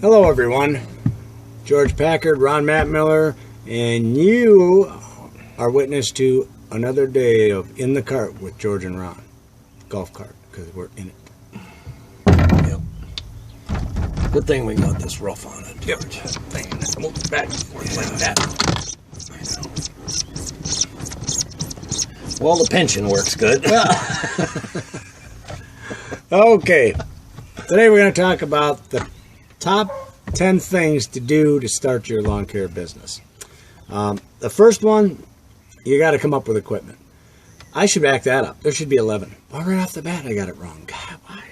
Hello everyone, George Packard, Ron Matt Miller, and you are witness to another day of In the Cart with George and Ron. Golf cart, because we're in it. Yep. Good thing we got this roof on it, George. Thing that moves back and forth like that. Well, the pension works good. Okay, today we're going to talk about the top 10 things to do to start your lawn care business. The first one, you got to come up with equipment. I should back that up. There should be 11. Well, right off the bat, I got it wrong. God, why?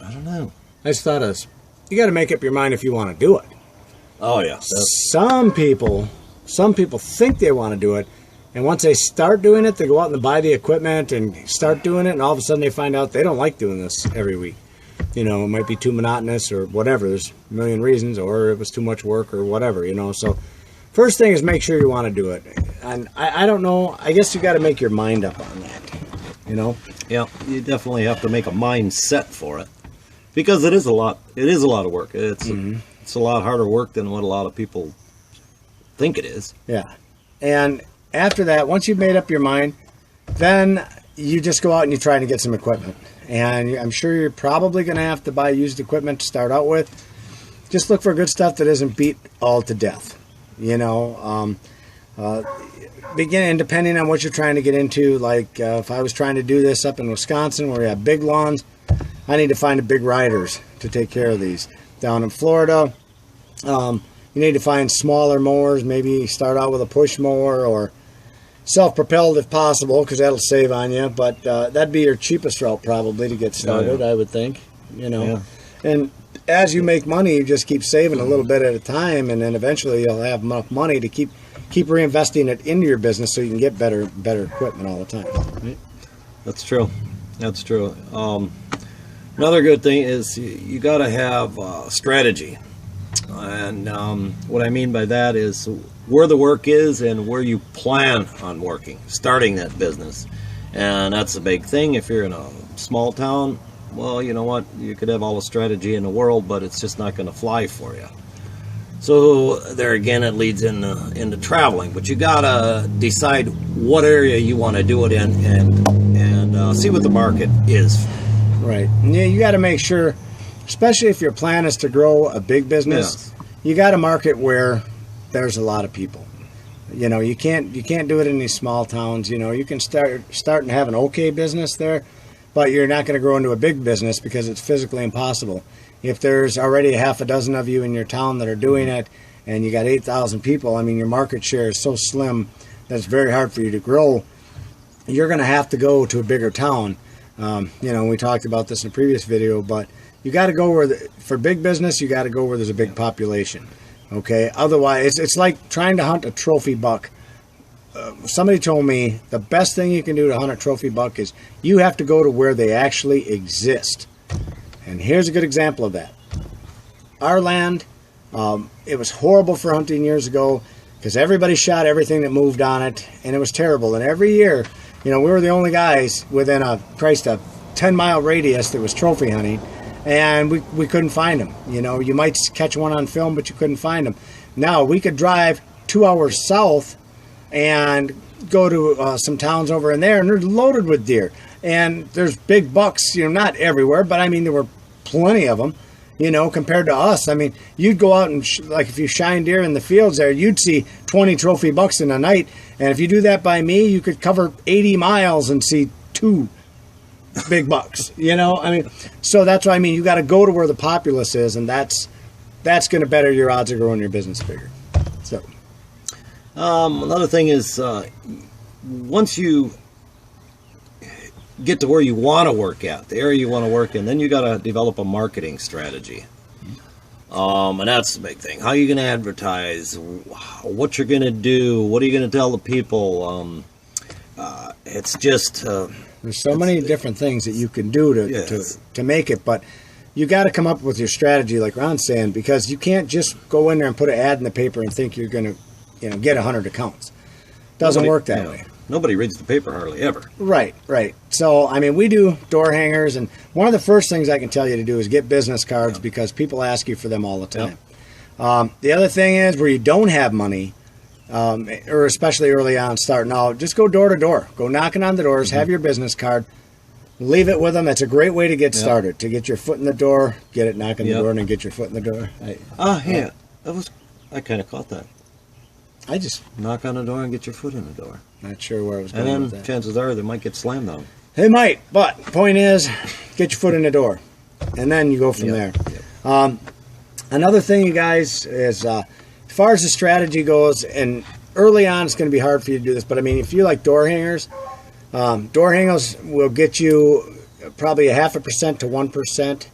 I don't know. I just thought you got to make up your mind if you want to do it. Oh, yeah. Some people think they want to do it, and once they start doing it, they go out and buy the equipment and start doing it, and all of a sudden they find out they don't like doing this every week. You know, it might be too monotonous or whatever. There's a million reasons, or it was too much work or whatever, you know. So first thing is make sure you want to do it. And I don't know, I guess you got to make your mind up on that, you know. Yeah, you definitely have to make a mindset for it. Because it is a lot of work. It's a lot harder work than what a lot of people think it is. Yeah. And after that, once you've made up your mind, then you just go out and you try to get some equipment. And I'm sure you're probably going to have to buy used equipment to start out with. Just look for good stuff that isn't beat all to death. You know, depending on what you're trying to get into. Like if I was trying to do this up in Wisconsin where we have big lawns, I need to find the big riders to take care of these. Down in Florida, you need to find smaller mowers. Maybe start out with a push mower or self-propelled if possible, because that'll save on you. But that'd be your cheapest route probably to get started, I would think. You know, and as you make money, you just keep saving a little bit at a time, and then eventually you'll have enough money to keep reinvesting it into your business so you can get better equipment all the time. Right? That's true. That's true. Another good thing is you got to have strategy. And what I mean by that is where the work is and where you plan on working, starting that business. And that's a big thing. If you're in a small town, well, you know what? You could have all the strategy in the world, but it's just not going to fly for you. So there again, it leads into traveling. But you got to decide what area you want to do it in and see what the market is. Right. Yeah, you got to make sure, especially if your plan is to grow a big business, you got to market where there's a lot of people. You know, you can't do it in these small towns. You know, you can start and have an okay business there, but you're not going to grow into a big business because it's physically impossible. If there's already a half a dozen of you in your town that are doing it and you got 8,000 people, I mean, your market share is so slim that it's very hard for you to grow. You're going to have to go to a bigger town. You know, we talked about this in a previous video, but you got to go for big business, you got to go where there's a big population. Okay, otherwise it's like trying to hunt a trophy buck. Somebody told me the best thing you can do to hunt a trophy buck is you have to go to where they actually exist. And here's a good example of that. Our land, it was horrible for hunting years ago because everybody shot everything that moved on it, and it was terrible. And every year, you know, we were the only guys within a 10-mile radius that was trophy hunting. And we couldn't find them. You know, you might catch one on film, but you couldn't find them. Now, we could drive 2 hours south and go to some towns over in there, and they're loaded with deer. And there's big bucks, you know, not everywhere, but I mean, there were plenty of them, you know, compared to us. I mean, you'd go out and, like, if you shine deer in the fields there, you'd see 20 trophy bucks in a night. And if you do that by me, you could cover 80 miles and see 2 big bucks, you know. I mean, so that's what I mean. You got to go to where the populace is, and that's going to better your odds of growing your business bigger. So, another thing is once you get to where you want to work at, the area you want to work in, then you got to develop a marketing strategy. And that's the big thing. How are you going to advertise? What you're going to do? What are you going to tell the people? It's just there's so many different things that you can do to make it, but you got to come up with your strategy, like Ron's saying, because you can't just go in there and put an ad in the paper and think you're going to, you know, get 100 accounts. Doesn't work that way. Nobody reads the paper hardly ever. Right. So, I mean, we do door hangers, and one of the first things I can tell you to do is get business cards because people ask you for them all the time. The other thing is where you don't have money, or especially early on starting out, just go door to door. Go knocking on the doors, have your business card, leave it with them. It's a great way to get started, to get your foot in the door, get it, knock on the door, and then get your foot in the door. I kind of caught that. I just knock on the door and get your foot in the door. Not sure where I was going with that. with And then chances are they might get slammed on. They might, but point is, get your foot in the door, and then you go from there. Another thing, you guys, is as far as the strategy goes, and early on it's going to be hard for you to do this, but I mean, if you like door hangers will get you probably 0.5% to 1%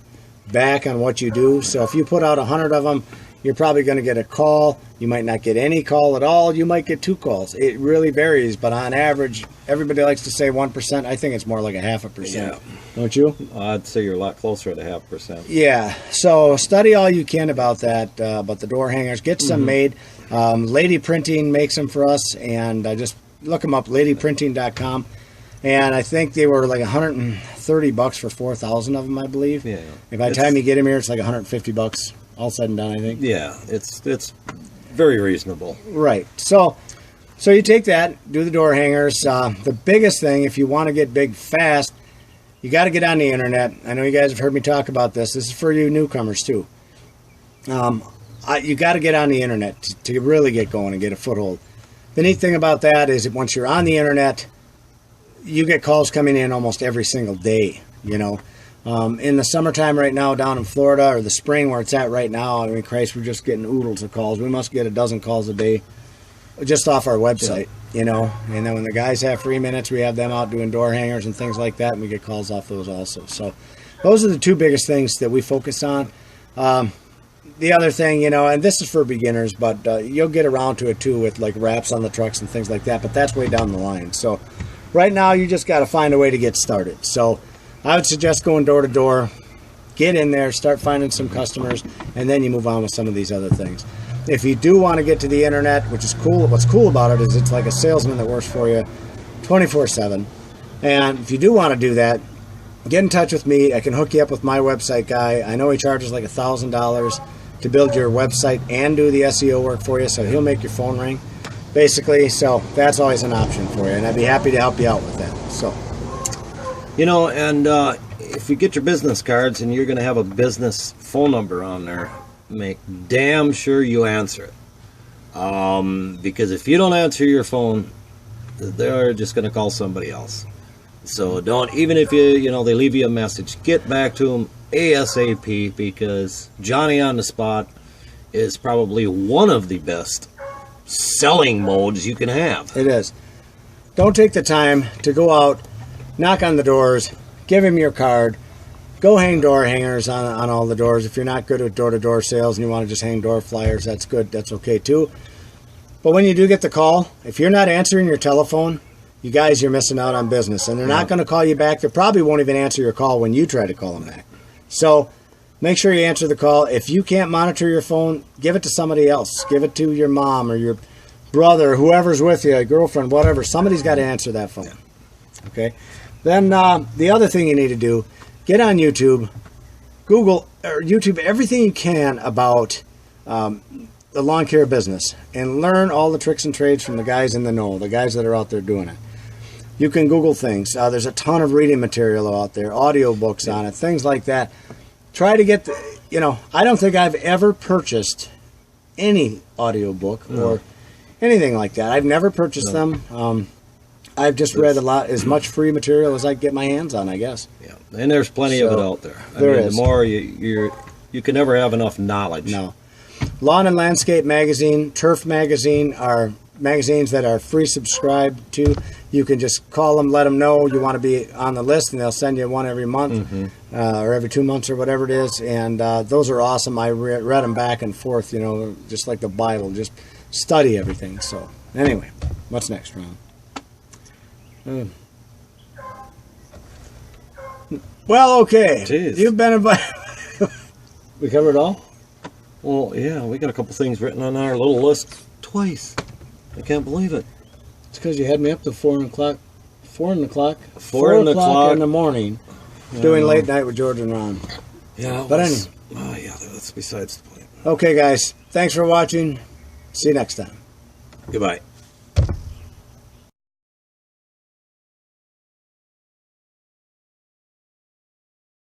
back on what you do. So if you put out 100 of them, you're probably going to get a call. You might not get any call at all. You might get 2 calls. It really varies, but on average, everybody likes to say 1%. I think it's more like 0.5%. Yeah. Don't you? I'd say you're a lot closer to 0.5%. Yeah. So study all you can about that, about the door hangers. Get some made. Lady Printing makes them for us, and just look them up, ladyprinting.com. And I think they were like $130 for 4,000 of them, I believe. Yeah. And by the time you get them here, it's like $150 all said and done, I think. Yeah, it's very reasonable. Right. So you take that, do the door hangers. The biggest thing, if you want to get big fast, you got to get on the internet. I know you guys have heard me talk about this. This is for you newcomers too. You got to get on the internet to really get going and get a foothold. The neat thing about that is that once you're on the internet, you get calls coming in almost every single day, you know. In the summertime right now down in Florida, or the spring where it's at right now, I mean, Christ, we're just getting oodles of calls. We must get 12 calls a day just off our website, you know. And then when the guys have free minutes, we have them out doing door hangers and things like that, and we get calls off those also. So those are the 2 biggest things that we focus on. The other thing, you know, and this is for beginners, but you'll get around to it too with like wraps on the trucks and things like that, but that's way down the line. So right now, you just got to find a way to get started. So I would suggest going door to door, get in there, start finding some customers, and then you move on with some of these other things. If you do want to get to the internet, which is cool, what's cool about it is it's like a salesman that works for you 24/7. And if you do want to do that, get in touch with me. I can hook you up with my website guy. I know he charges like $1,000 to build your website and do the SEO work for you, so he'll make your phone ring, basically. So that's always an option for you, and I'd be happy to help you out with that. So, you know, and if you get your business cards and you're going to have a business phone number on there, make damn sure you answer it. Because if you don't answer your phone, they're just going to call somebody else. So don't, even if they leave you a message, get back to them ASAP, because Johnny on the spot is probably one of the best selling modes you can have. It is. Don't take the time to go out, knock on the doors, give him your card, go hang door hangers on all the doors. If you're not good at door-to-door sales and you want to just hang door flyers, that's good. That's okay too. But when you do get the call, if you're not answering your telephone, you guys, you're missing out on business. And they're not going to call you back. They probably won't even answer your call when you try to call them back. So make sure you answer the call. If you can't monitor your phone, give it to somebody else. Give it to your mom or your brother, whoever's with you, a girlfriend, whatever. Somebody's got to answer that phone. Okay? Then the other thing you need to do, get on YouTube, Google or YouTube everything you can about the lawn care business, and learn all the tricks and trades from the guys in the know, the guys that are out there doing it. You can Google things. There's a ton of reading material out there, audio books on it, things like that. Try to get I don't think I've ever purchased any audio book or anything like that. I've never purchased them. I've just read as much free material as I can get my hands on, I guess. Yeah, and there's plenty of it out there. There is. The more you can never have enough knowledge. No. Lawn and Landscape Magazine, Turf Magazine are magazines that are free subscribed to. You can just call them, let them know you want to be on the list, and they'll send you one every month or every 2 months or whatever it is. And those are awesome. I read them back and forth, just like the Bible. Just study everything. So anyway, what's next, Ron? Well, okay. Jeez. You've been invited. We covered it all? Well, yeah, we got a couple things written on our little list twice. I can't believe it. It's because you had me up to 4 o'clock. 4 o'clock. 4 o'clock in the morning, doing late night with George and Ron. Yeah, But anyway. Oh yeah, that's besides the point. Okay, guys. Thanks for watching. See you next time. Goodbye.